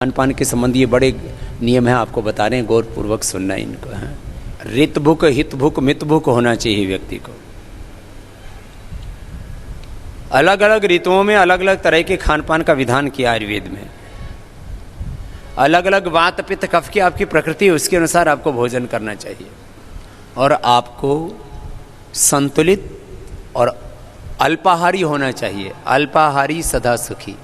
खान पान के संबंधी ये बड़े नियम हैं, आपको बता रहे हैं, गौर पूर्वक सुनना इनको है। ऋत भुक हित भुक मित भुक होना चाहिए व्यक्ति को। अलग अलग ऋतुओं में अलग अलग तरह के खान पान का विधान किया आयुर्वेद में। अलग अलग वात पित्त कफ की आपकी प्रकृति है, उसके अनुसार आपको भोजन करना चाहिए और आपको संतुलित और अल्पाहारी होना चाहिए। अल्पाहारी सदा सुखी।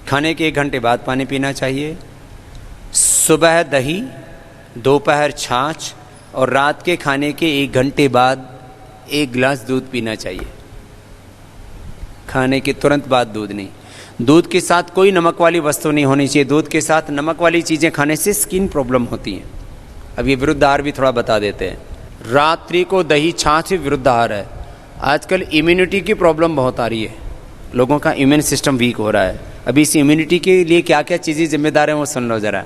खाने के 1 घंटे बाद पानी पीना चाहिए। सुबह दही, दोपहर छाछ और रात के खाने के 1 घंटे बाद 1 गिलास दूध पीना चाहिए। खाने के तुरंत बाद दूध नहीं। दूध के साथ कोई नमक वाली वस्तु नहीं होनी चाहिए। दूध के साथ नमक वाली चीज़ें खाने से स्किन प्रॉब्लम होती हैं। अब ये विरुद्ध आहार भी थोड़ा बता देते हैं। रात्रि को दही छाछ विरुद्ध आहार है। आजकल इम्यूनिटी की प्रॉब्लम बहुत आ रही है, लोगों का इम्यून सिस्टम वीक हो रहा है। अभी इस इम्यूनिटी के लिए क्या क्या चीज़ें जिम्मेदार हैं वो सुन लो ज़रा।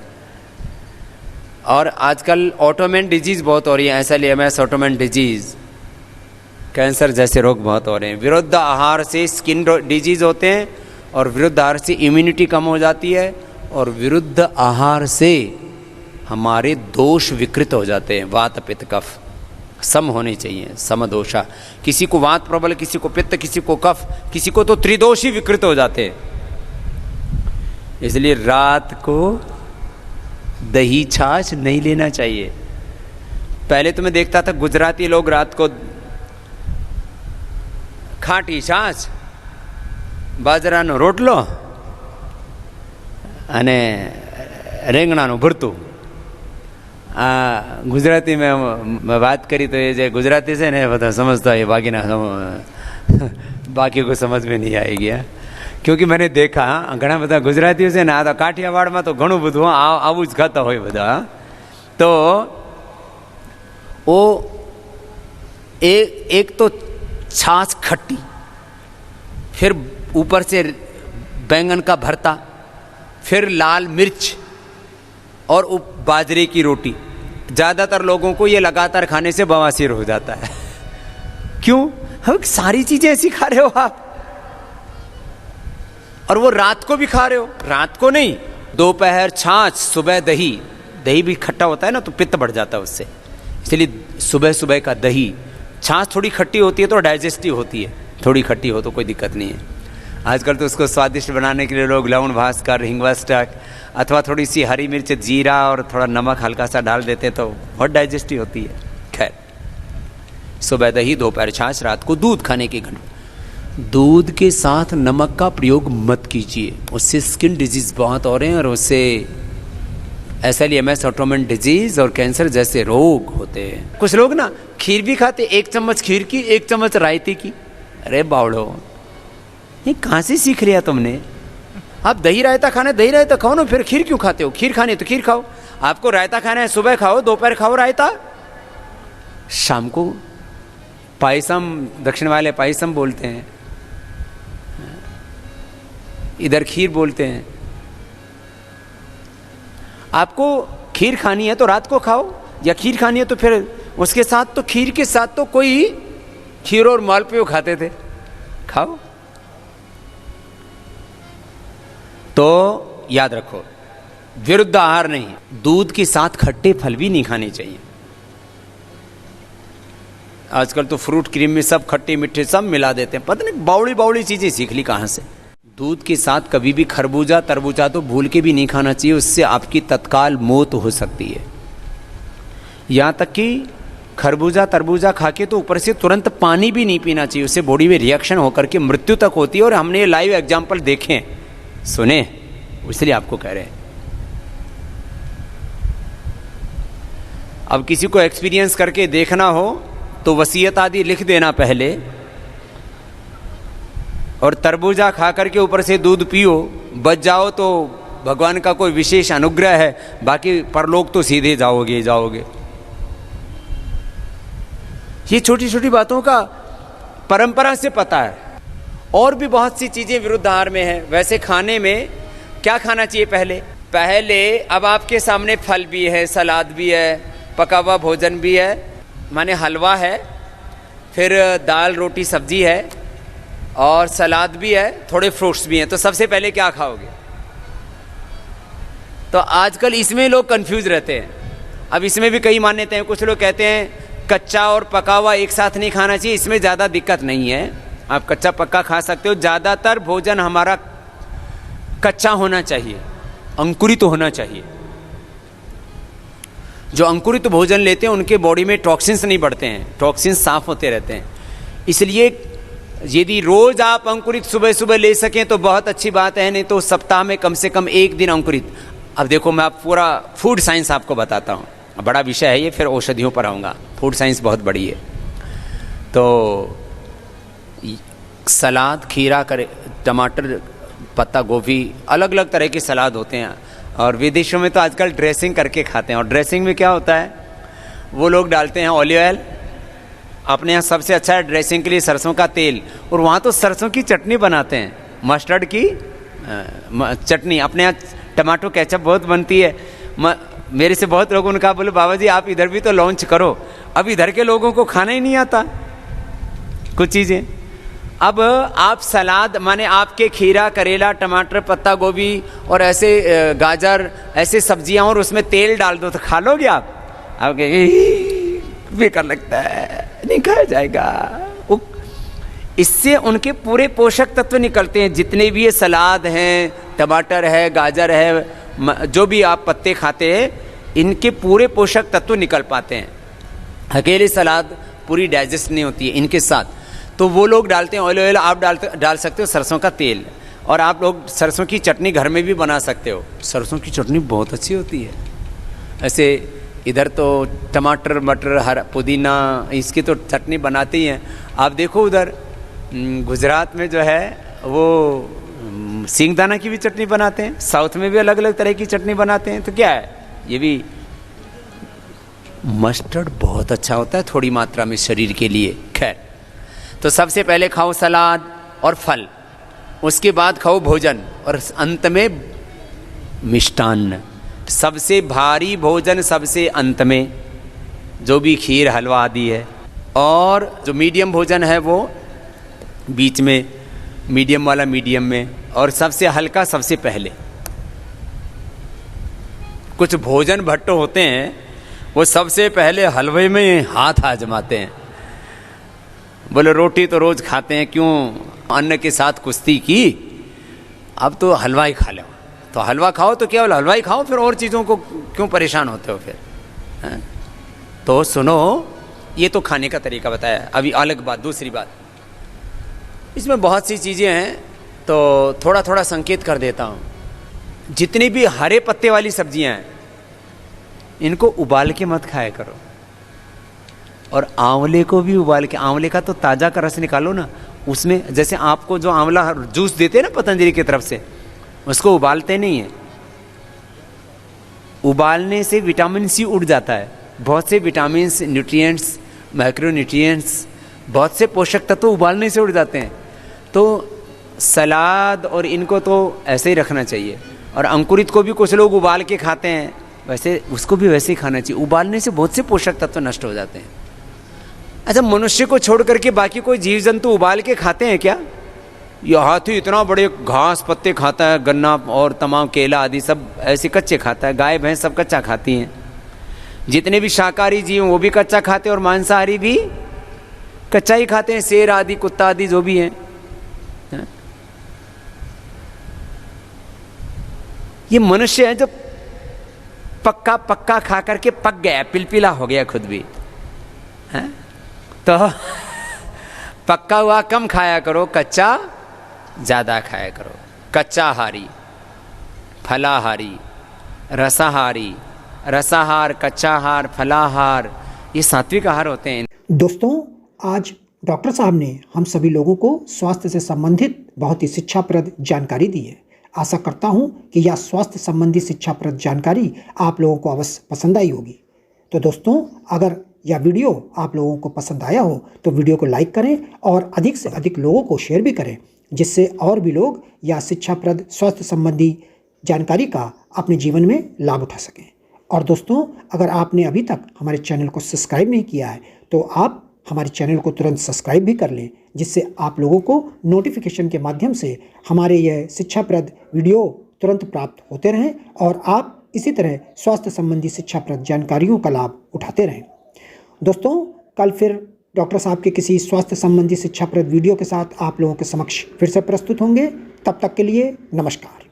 और आजकल ऑटोमेन डिजीज़ बहुत हो रही है, SLEMS ऑटोमेन डिजीज़, कैंसर जैसे रोग बहुत हो रहे हैं। विरुद्ध आहार से स्किन डिजीज़ होते हैं और विरुद्ध आहार से इम्यूनिटी कम हो जाती है और विरुद्ध आहार से हमारे दोष विकृत हो जाते हैं। वात पित्त कफ सम होने चाहिए, समदोषा। किसी को वात प्रबल, किसी को पित्त, किसी को कफ, किसी को तो त्रिदोष ही विकृत हो जाते हैं। इसलिए रात को दही छाछ नहीं लेना चाहिए। पहले तो मैं देखता था गुजराती लोग रात को खाटी छाछ, बाજરાનો રોટલો અને રીંગણાનું ભરતું। આ ગુજરાતી में बात करी तो ये जो गुजराती से ने બધા समझता है, बाकी को समझ में नहीं आएगी। क्योंकि मैंने देखा घણા બધા ગુજરાતીઓ છે ને આ તો કાઠિયાવાડમાં તો ઘણું બધું આવું જ ખાતા હોય બધા। તો वो एक तो छाछ खट्टी, फिर ऊपर से बैंगन का भरता, फिर लाल मिर्च और बाजरे की रोटी। ज़्यादातर लोगों को ये लगातार खाने से बवासीर हो जाता है। क्यों? हम सारी चीज़ें ऐसी खा रहे हो आप, और वो रात को भी खा रहे हो। रात को नहीं, दोपहर छाछ, सुबह दही। दही भी खट्टा होता है ना, तो पित्त बढ़ जाता है उससे। इसलिए सुबह सुबह का दही। छाछ थोड़ी खट्टी होती है तो डाइजेस्टिव होती है, थोड़ी खट्टी हो तो कोई दिक्कत नहीं है। आजकल तो उसको स्वादिष्ट बनाने के लिए लोग लवण भास्कर, हिंगवा स्टक अथवा थोड़ी सी हरी मिर्च, जीरा और थोड़ा नमक हल्का सा डाल देते हैं तो बहुत डाइजेस्टिव होती है। खैर, सुबह दही, दोपहर छाछ, रात को दूध खाने के घंटे। दूध के साथ नमक का प्रयोग मत कीजिए, उससे स्किन डिजीज बहुत हो रहे हैं और उससे SLEMS ऑटोमेन डिजीज और कैंसर जैसे रोग होते हैं। कुछ लोग ना खीर भी खाते, 1 चम्मच खीर की, 1 चम्मच रायते की। अरे बावड़ो, ये कहाँ से सीख लिया तुमने? आप दही रायता खाना है, दही रायता खाओ ना, फिर खीर क्यों खाते हो? खीर खानी है तो खीर खाओ। आपको रायता खाना है, सुबह खाओ, दोपहर खाओ रायता, शाम को पायसम। दक्षिण वाले पायसम बोलते हैं, इधर खीर बोलते हैं। आपको खीर खानी है तो रात को खाओ, या खीर खानी है तो फिर उसके साथ, तो खीर के साथ तो कोई खीर और मालपुआ खाते थे, खाओ। तो याद रखो, विरुद्ध आहार नहीं। दूध के साथ खट्टे फल भी नहीं खाने चाहिए। आजकल तो फ्रूट क्रीम में सब खट्टे मीठे सब मिला देते हैं, पता नहीं बावड़ी बावड़ी चीजें सीख ली कहाँ से। दूध के साथ कभी भी खरबूजा तरबूजा तो भूल के भी नहीं खाना चाहिए, उससे आपकी तत्काल मौत हो सकती है। यहाँ तक कि खरबूजा तरबूजा खा के तो ऊपर से तुरंत पानी भी नहीं पीना चाहिए, उससे बॉडी में रिएक्शन होकर के मृत्यु तक होती है। और हमने ये लाइव एग्जाम्पल देखे, सुने, इसलिए आपको कह रहे हैं। अब किसी को एक्सपीरियंस करके देखना हो तो वसीयत आदि लिख देना पहले, और तरबूजा खा करके ऊपर से दूध पियो, बच जाओ तो भगवान का कोई विशेष अनुग्रह है, बाकी परलोक तो सीधे जाओगे जाओगे। ये छोटी छोटी बातों का परंपरा से पता है। और भी बहुत सी चीजें विरुद्ध आहार में है। वैसे खाने में क्या खाना चाहिए? पहले अब आपके सामने फल भी है, सलाद भी है, पका हुआ भोजन भी है, माने हलवा है, फिर दाल रोटी सब्जी है, और सलाद भी है, थोड़े फ्रूट्स भी हैं। तो सबसे पहले क्या खाओगे? तो आजकल इसमें लोग कंफ्यूज रहते हैं। अब इसमें भी कई मान्यताएं हैं। कुछ लोग कहते हैं कच्चा और पका हुआ एक साथ नहीं खाना चाहिए, इसमें ज़्यादा दिक्कत नहीं है, आप कच्चा पक्का खा सकते हो। ज़्यादातर भोजन हमारा कच्चा होना चाहिए, अंकुरित तो होना चाहिए। जो अंकुरित भोजन लेते हैं उनके बॉडी में टॉक्सिन्स नहीं बढ़ते हैं, टॉक्सिन्स साफ होते रहते हैं। इसलिए यदि रोज आप अंकुरित सुबह सुबह ले सकें तो बहुत अच्छी बात है, नहीं तो सप्ताह में कम से कम एक दिन अंकुरित। अब देखो मैं आप पूरा फूड साइंस आपको बताता हूँ, बड़ा विषय है ये, फिर औषधियों पर आऊँगा। फूड साइंस बहुत बड़ी है। तो सलाद, खीरा, करे, टमाटर, पत्ता गोभी, अलग अलग तरह के सलाद होते हैं। और विदेशों में तो आजकल ड्रेसिंग करके खाते हैं। और ड्रेसिंग में क्या होता है, वो लोग डालते हैं ऑलिव ऑयल, अपने यहाँ सबसे अच्छा है ड्रेसिंग के लिए सरसों का तेल, और वहाँ तो सरसों की चटनी बनाते हैं, मस्टर्ड की चटनी। अपने यहाँ टमाटो केचप बहुत बनती है। मेरे से बहुत लोगों ने कहा, बोले बाबा जी आप इधर भी तो लॉन्च करो। अब इधर के लोगों को खाना ही नहीं आता कुछ चीज़ें। अब आप सलाद माने आपके खीरा, करेला, टमाटर, पत्ता गोभी और ऐसे गाजर, ऐसे सब्जियां, और उसमें तेल डाल दो तो खा लोगे आप? बेकार लगता है, नहीं खाया जाएगा। इससे उनके पूरे पोषक तत्व निकलते हैं। जितने भी ये सलाद हैं, टमाटर है, गाजर है, जो भी आप पत्ते खाते हैं, इनके पूरे पोषक तत्व निकल पाते हैं। अकेले सलाद पूरी डाइजेस्ट नहीं होती है इनके साथ। तो वो लोग डालते हैं ऑलिव ऑयल, आप डाल सकते हो सरसों का तेल। और आप लोग सरसों की चटनी घर में भी बना सकते हो। सरसों की चटनी बहुत अच्छी होती है। ऐसे इधर तो टमाटर, मटर, हरा पुदीना, इसकी तो चटनी बनाते ही हैं। आप देखो उधर गुजरात में जो है वो सींगदाना की भी चटनी बनाते हैं। साउथ में भी अलग अलग तरह की चटनी बनाते हैं। तो क्या है, ये भी मस्टर्ड बहुत अच्छा होता है थोड़ी मात्रा में शरीर के लिए। खैर, तो सबसे पहले खाओ सलाद और फल, उसके बाद खाओ भोजन, और अंत में मिष्टान्न। सबसे भारी भोजन सबसे अंत में, जो भी खीर, हलवा आदि है। और जो मीडियम भोजन है वो बीच में, मीडियम वाला मीडियम में, और सबसे हल्का सबसे पहले। कुछ भोजन भट्ट होते हैं वो सबसे पहले हलवे में हाथ आजमाते हैं। बोले रोटी तो रोज खाते हैं, क्यों अन्न के साथ कुश्ती की, अब तो हलवा ही खा लो। तो हलवा खाओ तो केवल हलवा ही खाओ, फिर और चीज़ों को क्यों परेशान होते हो फिर, है? तो सुनो, ये तो खाने का तरीका बताया। अभी अलग बात, दूसरी बात, इसमें बहुत सी चीज़ें हैं तो थोड़ा थोड़ा संकेत कर देता हूँ। जितनी भी हरे पत्ते वाली सब्जियां हैं, इनको उबाल के मत खाया करो। और आंवले को भी उबाल के, आंवले का तो ताज़ा का रस निकालो ना, उसमें जैसे आपको जो आंवला जूस देते हैं ना पतंजलि की तरफ से, उसको उबालते नहीं है। उबालने से विटामिन सी उड़ जाता है। बहुत से विटामिन, न्यूट्रिएंट्स, माइक्रोन्यूट्रिएंट्स, बहुत से पोषक तत्व उबालने से उड़ जाते हैं। तो सलाद और इनको तो ऐसे ही रखना चाहिए। और अंकुरित को भी कुछ लोग उबाल के खाते हैं, वैसे उसको भी वैसे ही खाना चाहिए। उबालने से बहुत से पोषक तत्व नष्ट हो जाते हैं। अच्छा, मनुष्य को छोड़ करके बाकी कोई जीव जंतु उबाल के खाते हैं क्या? यह हाथी इतना बड़े घास पत्ते खाता है, गन्ना और तमाम केला आदि सब ऐसे कच्चे खाता है। गाय भैंस सब कच्चा खाती हैं। जितने भी शाकाहारी जीव वो भी कच्चा खाते हैं, और मांसाहारी भी कच्चा ही खाते हैं। शेर आदि, कुत्ता आदि जो भी हैं। ये मनुष्य है जो पक्का पक्का खा करके पक गया, पिलपिला हो गया खुद भी, है? तो पक्का हुआ कम खाया करो, कच्चा ज़्यादा खाया करो। कच्चाहारी, फलाहारी, रसाहारी, रसाहार, कच्चाहार, फलाहार, ये सात्विक आहार होते हैं। दोस्तों, आज डॉक्टर साहब ने हम सभी लोगों को स्वास्थ्य से संबंधित बहुत ही शिक्षाप्रद जानकारी दी है। आशा करता हूं कि यह स्वास्थ्य संबंधी शिक्षाप्रद जानकारी आप लोगों को अवश्य पसंद आई होगी। तो दोस्तों, अगर यह वीडियो आप लोगों को पसंद आया हो तो वीडियो को लाइक करें और अधिक से अधिक लोगों को शेयर भी करें, जिससे और भी लोग यह शिक्षाप्रद स्वास्थ्य संबंधी जानकारी का अपने जीवन में लाभ उठा सकें। और दोस्तों, अगर आपने अभी तक हमारे चैनल को सब्सक्राइब नहीं किया है तो आप हमारे चैनल को तुरंत सब्सक्राइब भी कर लें, जिससे आप लोगों को नोटिफिकेशन के माध्यम से हमारे यह शिक्षाप्रद वीडियो तुरंत प्राप्त होते रहें और आप इसी तरह स्वास्थ्य संबंधी शिक्षाप्रद जानकारियों का लाभ उठाते रहें। दोस्तों, कल फिर डॉक्टर साहब के किसी स्वास्थ्य संबंधी शिक्षाप्रद वीडियो के साथ आप लोगों के समक्ष फिर से प्रस्तुत होंगे। तब तक के लिए नमस्कार।